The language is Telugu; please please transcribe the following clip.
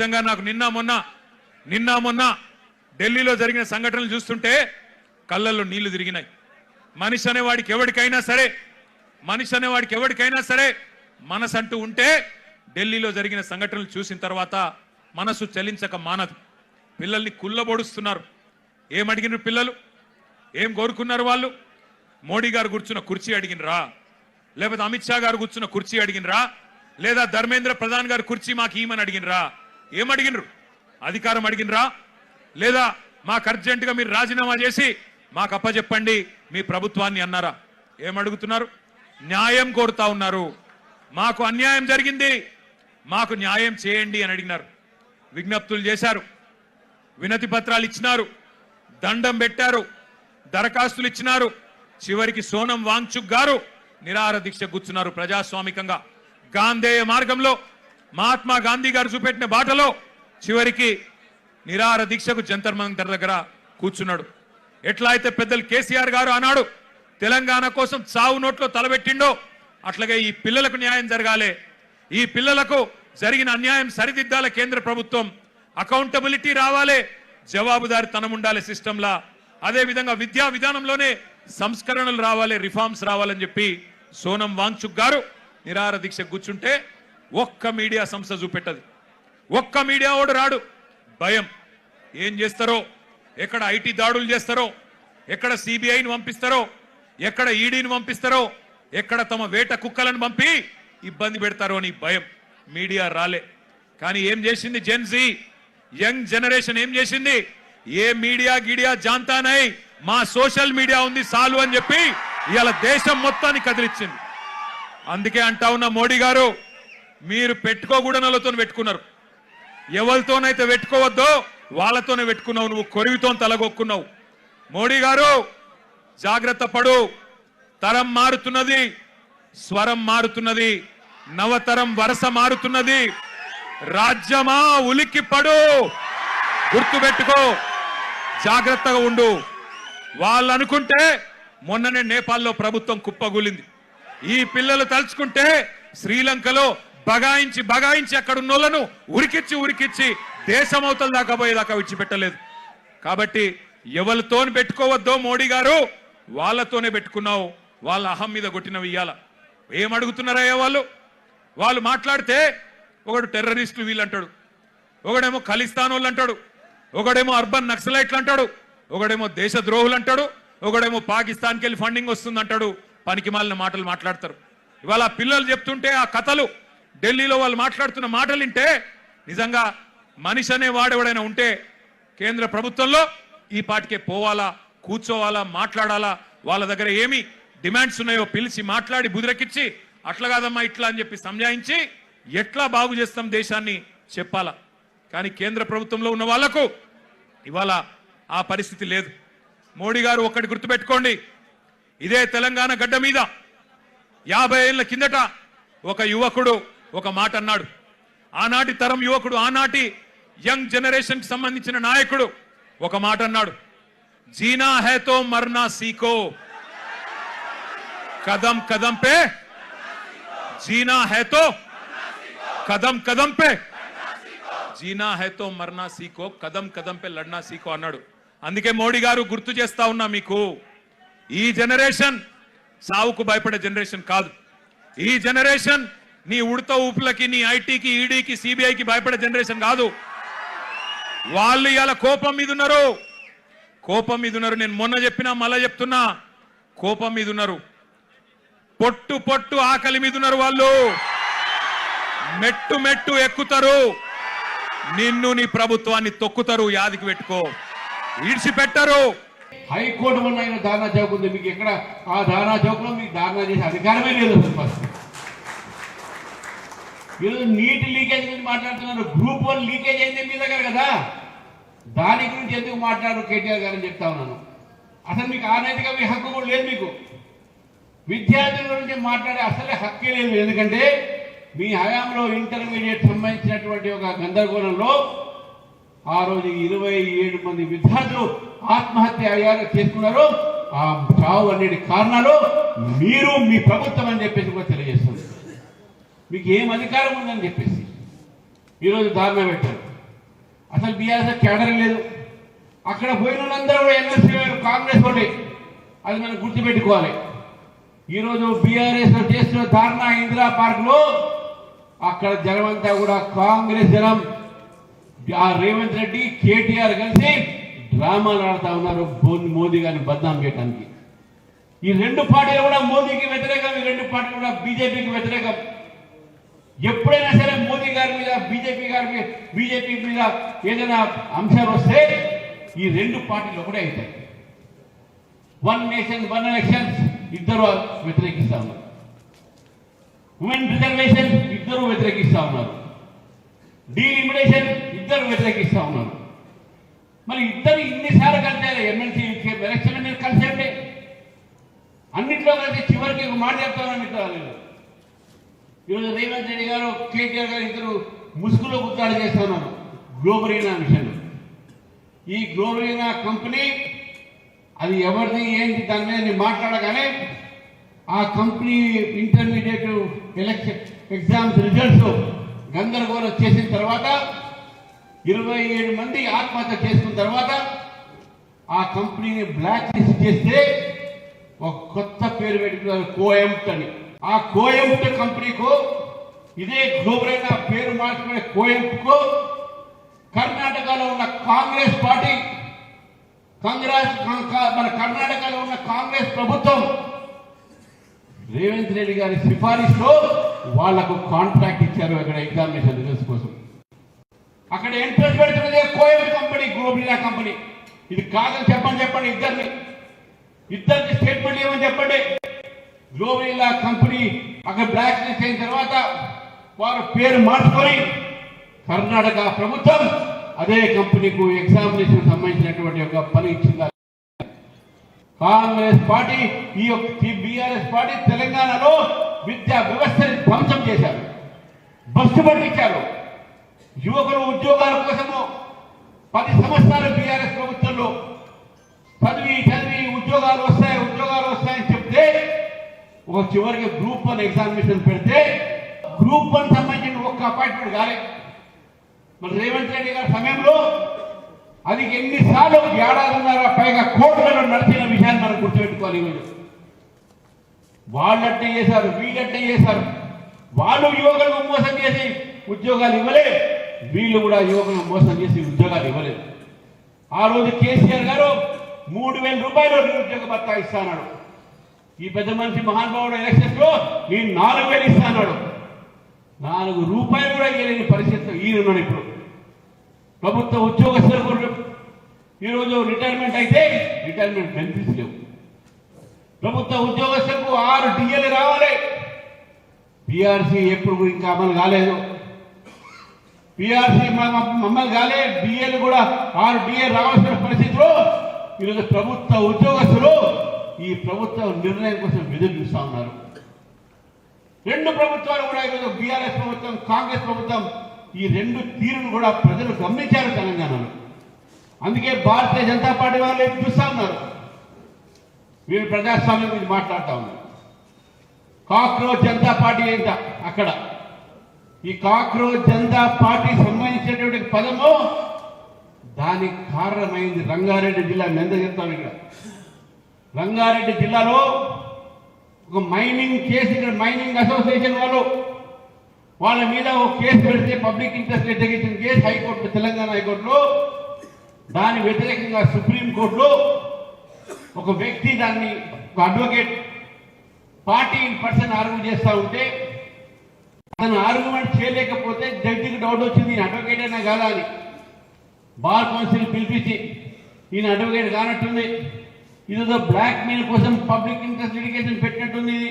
నిజంగా నాకు నిన్న మొన్న ఢిల్లీలో జరిగిన సంఘటనలు చూస్తుంటే కళ్ళల్లో నీళ్లు తిరిగినాయి. మనిషి అనేవాడికి ఎవరికైనా సరే మనసంటూ ఉంటే ఢిల్లీలో జరిగిన సంఘటనలు చూసిన తర్వాత మనసు చలించక మానదు. పిల్లల్ని కుల్లబొడుస్తున్నారు. ఏమడిగినారు పిల్లలు? ఏం కోరుకున్నారు వాళ్ళు? మోడీ గారు కూర్చున్న కుర్చీ అడిగినరా? లేకపోతే అమిత్ షా గారు కూర్చున్న కుర్చీ అడిగినరా? లేదా ధర్మేంద్ర ప్రధాన్ గారు కుర్చీ మాకు ఈమని అడిగినరా? ఏమడిగినరు? అధికారం అడిగినరా? లేదా మాకు అర్జెంటుగా మీరు రాజీనామా చేసి మాకు అప్పచెప్పండి మీ ప్రభుత్వాన్ని అన్నారా? ఏమడుగుతున్నారు? న్యాయం కోరుతా ఉన్నారు. మాకు అన్యాయం జరిగింది, మాకు న్యాయం చేయండి అని అడిగినారు. విజ్ఞప్తులు చేశారు, వినతి పత్రాలు ఇచ్చినారు, దండం పెట్టారు, దరఖాస్తులు ఇచ్చినారు. చివరికి సోనం వాంగ్చుక్ గారు నిరాహార దీక్ష కూర్చున్నారు. ప్రజాస్వామికంగా గాంధేయ మార్గంలో మహాత్మా గాంధీ గారు చూపెట్టిన బాటలో చివరికి నిరాహార దీక్షకు జంతర్ మంతర్ దగ్గర కూర్చున్నాడు. ఎట్లా అయితే పెద్దలు కేసీఆర్ గారు ఆనాడు తెలంగాణ కోసం చావు నోట్లో తలబెట్టిండో అట్లాగే ఈ పిల్లలకు న్యాయం జరగాలి, ఈ పిల్లలకు జరిగిన అన్యాయం సరిదిద్దాల కేంద్ర ప్రభుత్వం, అకౌంటబిలిటీ రావాలి, జవాబుదారితనం ఉండాలి సిస్టంలా. అదే విధంగా విద్యా విధానంలోనే సంస్కరణలు రావాలి, రిఫార్మ్స్ రావాలని చెప్పి సోనం వాంగ్చుక్ గారు నిరాహార దీక్ష కూర్చుంటే ఒక్క మీడియా సంస్థ చూపెట్టదు, ఒక్క మీడియా ఓడు రాడు. భయం. ఏం చేస్తారో, ఎక్కడ ఐటీ దాడులు చేస్తారో, ఎక్కడ సిబిఐని పంపిస్తారో, ఎక్కడ ఈడీని పంపిస్తారో, ఎక్కడ తమ వేట కుక్కలను పంపి ఇబ్బంది పెడతారో అని భయం. మీడియా రాలే. కానీ ఏం చేసింది జెన్జీ, యంగ్ జనరేషన్ ఏం చేసింది? ఏ మీడియా గిడియా జాంతా నై, మా సోషల్ మీడియా ఉంది సాలు అని చెప్పి ఇవాళ దేశం మొత్తాన్ని కదిలిచ్చింది. అందుకే అంటా ఉన్న మోడీ గారు, మీరు పెట్టుకోకూడనలతో పెట్టుకున్నారు. ఎవరితోనైతే పెట్టుకోవద్దో వాళ్ళతోనే పెట్టుకున్నావు. నువ్వు కొరివితో తలగొక్కున్నావు. మోడీ గారు జాగ్రత్త పడు. తరం మారుతున్నది, స్వరం మారుతున్నది, నవతరం వరస మారుతున్నది. రాజ్యమా ఉలిక్కి పడు, గుర్తుపెట్టుకో, జాగ్రత్తగా ఉండు. వాళ్ళు అనుకుంటే మొన్ననే నేపాల్లో ప్రభుత్వం కుప్పగూలింది. ఈ పిల్లలు తలుచుకుంటే శ్రీలంకలో బగాయించి అక్కడ ఉన్నోళ్లను ఉరికిచ్చి దేశమవతల దాకా పోయేదాకా విడిచిపెట్టలేదు. కాబట్టి ఎవరితో పెట్టుకోవద్దో మోడీ గారు, వాళ్ళతోనే పెట్టుకున్నావు. వాళ్ళ అహం మీద కొట్టినవి ఇయ్యాల. ఏమడుగుతున్నారయ్యా వాళ్ళు మాట్లాడితే ఒకడు టెర్రరిస్టులు వీళ్ళు అంటాడు, ఒకడేమో ఖలిస్తాన్ వాళ్ళు అంటాడు, ఒకడేమో అర్బన్ నక్సలైట్లు అంటాడు, ఒకడేమో దేశద్రోహులు అంటాడు, ఒకడేమో పాకిస్తాన్కి వెళ్ళి ఫండింగ్ వస్తుంది అంటాడు. పనికి మాలిన మాటలు మాట్లాడతారు. ఇవాళ పిల్లలు చెప్తుంటే ఆ కథలు, ఢిల్లీలో వాళ్ళు మాట్లాడుతున్న మాటలు వింటే నిజంగా మనిషి అనే వాడెవడైనా ఉంటే కేంద్ర ప్రభుత్వంలో ఈ పాటికే పోవాలా, కూర్చోవాలా, మాట్లాడాలా. వాళ్ళ దగ్గర ఏమి డిమాండ్స్ ఉన్నాయో పిలిచి మాట్లాడి బుదిరెక్కిచ్చి అట్లా కాదమ్మా ఇట్లా అని చెప్పి సంజాయించి ఎట్లా బాగు చేస్తాం దేశాన్ని చెప్పాలా. కానీ కేంద్ర ప్రభుత్వంలో ఉన్న వాళ్లకు ఇవాళ ఆ పరిస్థితి లేదు. మోడీ గారు ఒక్కటి గుర్తుపెట్టుకోండి, ఇదే తెలంగాణ గడ్డ మీద 50 ఏళ్ల కిందట ఒక యువకుడు ఒక మాట అన్నాడు. ఆనాటి తరం యువకుడు, ఆనాటి యంగ్ జనరేషన్ కి సంబంధించిన నాయకుడు ఒక మాట అన్నాడు, జీనా హై తో మర్నా సీఖో, కదం కదం పే జీనా హై తో కదం కదం పే జీనా హై తో మర్నా సీఖో, కదం కదం పే లడ్నా సీఖో అన్నాడు. అందుకే మోడీ గారు గుర్తు చేస్తా ఉన్నా మీకు, ఈ జనరేషన్ సావుకు భయపడే జనరేషన్ కాదు. ఈ జనరేషన్ నీ ఉడత ఊపులకి, నీ ఐటీకి, ఈడీకి, సిబిఐకి భయపడే జనరేషన్ కాదు. వాళ్ళు ఇవాళ కోపం మీద ఉన్నారు. నేను మొన్న చెప్పినా మళ్ళా చెప్తున్నా, కోపం మీద ఉన్నారు. పొట్టు ఆకలి మీద ఉన్నారు. వాళ్ళు మెట్టు ఎక్కుతారు, నిన్ను నీ ప్రభుత్వాన్ని తొక్కుతారు. యాదికి పెట్టుకో, ఈడ్చిపెట్టరు. హైకోర్టు వల్ల ఆయన ధారణా చౌక్ ఉంది, మీకు ఎక్కడ ఆ ధారణా చౌక్ లో మీకు ధారణా చేసే అధికారమే లేదు. ఈరోజు నీటి లీకేజ్ గురించి మాట్లాడుతున్నారు. గ్రూప్ 1 లీకేజ్ అయింది మీ దగ్గర కదా, దాని గురించి ఎందుకు మాట్లాడు కేటీఆర్ గారు అని చెప్తా ఉన్నాను. అసలు మీకు ఆ నైతిక హక్కు కూడా లేదు. మీకు విద్యార్థుల గురించి మాట్లాడే అసలే హక్కే లేదు. ఎందుకంటే మీ హయాంలో ఇంటర్మీడియట్ సంబంధించినటువంటి ఒక గందరగోళంలో ఆ రోజు 27 మంది విద్యార్థులు ఆత్మహత్య చేసుకున్నారు. ఆ చావు అన్నిటి కారణాలు మీరు, మీ ప్రభుత్వం అని చెప్పేసి కూడా తెలియజేస్తుంది. మీకు ఏం అధికారం ఉందని చెప్పేసి ఈరోజు ధారణ పెట్టారు. అసలు బీఆర్ఎస్ క్యాడర్ లేదు. అక్కడ పోయిన వాళ్ళందరూ కూడా ఎమ్మెల్సీ కాంగ్రెస్ వాళ్ళే. అది మనం గుర్తుపెట్టుకోవాలి. ఈరోజు బీఆర్ఎస్ చేస్తున్న ధారణ ఇందిరా పార్క్ లో అక్కడ జనం అంతా కూడా కాంగ్రెస్ జనం. ఆ రేవంత్ రెడ్డి కేటీఆర్ కలిసి డ్రామాలు ఆడుతా ఉన్నారు మోదీ గారిని బద్నాం చేయడానికి. ఈ రెండు పార్టీలు కూడా మోదీకి వ్యతిరేకం, ఈ రెండు పార్టీలు కూడా బీజేపీకి వ్యతిరేకం. ఎప్పుడైనా సరే మోదీ గారి మీద బీజేపీ మీద ఏదైనా అంశాలు వస్తే ఈ రెండు పార్టీలు ఒకటే అవుతాయి. వన్ నేషన్ వన్ ఎలక్షన్స్ ఇద్దరు వ్యతిరేకిస్తా ఉన్నారు. ఉమెన్ రిజర్వేషన్ ఇద్దరు వ్యతిరేకిస్తా ఉన్నారు. డీలిమిటేషన్ ఇద్దరు వ్యతిరేకిస్తా ఉన్నారు. మరి ఇద్దరు ఇన్నిసార్లు కలిసారు. ఎమ్మెల్సీ ఎలక్షన్ మీరు కలిసేటే అన్నింటిలో కలిసి చివరికి ఒక మాట చెప్తామని ఈరోజు రేవంత్ రెడ్డి గారు కేటీఆర్ గారు ఇద్దరు ముసుగులో గుర్తాడు చేస్తా ఉన్నారు గ్లోబరీనా మిషన్. ఈ గ్లోబరీనా కంపెనీ అది ఎవరిది ఏంటి దాని మీద నేను మాట్లాడగానే ఆ company intermediate election exams results గందరగోళం చేసిన తర్వాత 27 మంది ఆత్మహత్య చేసుకున్న తర్వాత ఆ కంపెనీని బ్లాక్ లిస్ట్ చేస్తే ఒక కొత్త పేరు పెట్టుకున్నారు కోయంప్ట్ అని. ఆ కోయంప్ట్ కంపెనీకు ఇదే గ్లోబరైన పేరు మార్చుకునే కోయంప్ట్కు కర్ణాటకలో ఉన్న కాంగ్రెస్ పార్టీ మన కర్ణాటకలో ఉన్న కాంగ్రెస్ ప్రభుత్వం రేవంత్ రెడ్డి గారి సిఫారసులో వాళ్లకు కాంట్రాక్ట్ ఇచ్చారు. అక్కడ ఎగ్జామినేషన్ రిజల్ట్స్ కోసం అక్కడ ఇంట్రెస్ట్ పెడుతున్నది కోయంప్ట్ కంపెనీ, గ్లోబరీనా కంపెనీ. ఇది కాదని చెప్పండి ఇద్దరికి స్టేట్మెంట్ ఏమని చెప్పండి. గ్లోబరీనా కంపెనీ అక్కడ బ్లాక్ లిస్ట్ అయిన తర్వాత వారు పేరు మార్చుకొని కర్ణాటక ప్రభుత్వం అదే కంపెనీకు ఎగ్జామినేషన్ సంబంధించినటువంటి ఒక పని ఇచ్చింది. కాంగ్రెస్ పార్టీ బీఆర్ఎస్ పార్టీ తెలంగాణలో విద్యా వ్యవస్థని ధ్వంసం చేశారు, బస్సు పట్టించారు. యువకులు ఉద్యోగాల కోసము 10 సంవత్సరాలు బీఆర్ఎస్ ప్రభుత్వంలో చదివి ఉద్యోగాలు వస్తాయని చెప్తే ఒక చివరికి గ్రూప్ 1 ఎగ్జామినేషన్ పెడితే గ్రూప్ 1 సంబంధించిన ఒక్క అపాయింట్మెంట్ కాలేదు. మరి రేవంత్ రెడ్డి గారి సమయంలో అది ఎన్నిసార్లు ఏడాదిన్నర పైగా కోట్లలో నడిచిన విషయాన్ని మనం గుర్తుపెట్టుకోవాలి. వాళ్ళంటే చేశారు, వీళ్ళంటే చేశారు. వాళ్ళు యువకులకు మోసం చేసి ఉద్యోగాలు ఇవ్వలేదు, వీళ్ళు కూడా యువకులను మోసం చేసి ఉద్యోగాలు ఇవ్వలేదు. ఆ రోజు కేసీఆర్ గారు 3,000 రూపాయలు నిరుద్యోగ భత్తా ఇస్తాడు. ఈ పెద్ద మనిషి మహానుభావుడు ఎలక్షన్స్ లో నేను 4,000 ఇస్తాడు. 4 రూపాయలు కూడా ఇవ్వలేని పరిస్థితిలో ఈయన ఇప్పుడు. ప్రభుత్వ ఉద్యోగస్తులకు ఈరోజు రిటైర్మెంట్ అయితే రిటైర్మెంట్ బెనిఫిట్స్ లేవు. ప్రభుత్వ ఉద్యోగస్తులకు 6 డిఏలు రావాలి. పిఆర్సీ ఎప్పుడు ఇంకా అమలు కాలేదు. పిఆర్సీ అమలు కాలే, డిఏలు కూడా 6 డిఏ రావాల్సిన పరిస్థితిలో ఈరోజు ప్రభుత్వ ఉద్యోగస్తులు ఈ ప్రభుత్వ నిర్ణయం కోసం ఎదురు చూస్తా ఉన్నారు. రెండు ప్రభుత్వాలు కూడా ఈరోజు బీఆర్ఎస్ ప్రభుత్వం, కాంగ్రెస్ ప్రభుత్వం ఈ రెండు తీరును కూడా ప్రజలు గమనించారు తెలంగాణలో. అందుకే భారతీయ జనతా పార్టీ వాళ్ళు చూస్తా ఉన్నారు. వీళ్ళు ప్రజాస్వామ్యం గురించి మాట్లాడుతూ ఉన్నారు. కాక్రోచ్ జనతా పార్టీ ఏంట అక్కడ ఈ కాక్రోచ్ జనతా పార్టీ సంబంధించినటువంటి పదము దానికి కారణమైంది రంగారెడ్డి జిల్లా. మెంద చెప్తాను ఇక్కడ రంగారెడ్డి జిల్లాలో ఒక మైనింగ్ కేసు, ఇక్కడ మైనింగ్ అసోసియేషన్ వాళ్ళ మీద ఒక కేసు పెడితే public interest litigation case high court, Telangana హైకోర్టులో దాని వ్యతిరేకంగా సుప్రీంకోర్టులో ఒక వ్యక్తి దాన్ని ఒక అడ్వకేట్ పార్టీ పర్సన్ ఆర్గ్యూ చేస్తూ ఉంటే అతను ఆర్గ్యుమెంట్ చేయలేకపోతే జడ్జికి డౌట్ వచ్చింది ఈయన అడ్వకేట్ అయినా కాదా అని. బార్ కౌన్సిల్ పిలిపించి ఈయన అడ్వకేట్ కానట్టుంది, ఇదేదో బ్లాక్ మెయిల్ కోసం పబ్లిక్ ఇంట్రెస్ట్ లిటిగేషన్ పెట్టినట్టుంది ఇది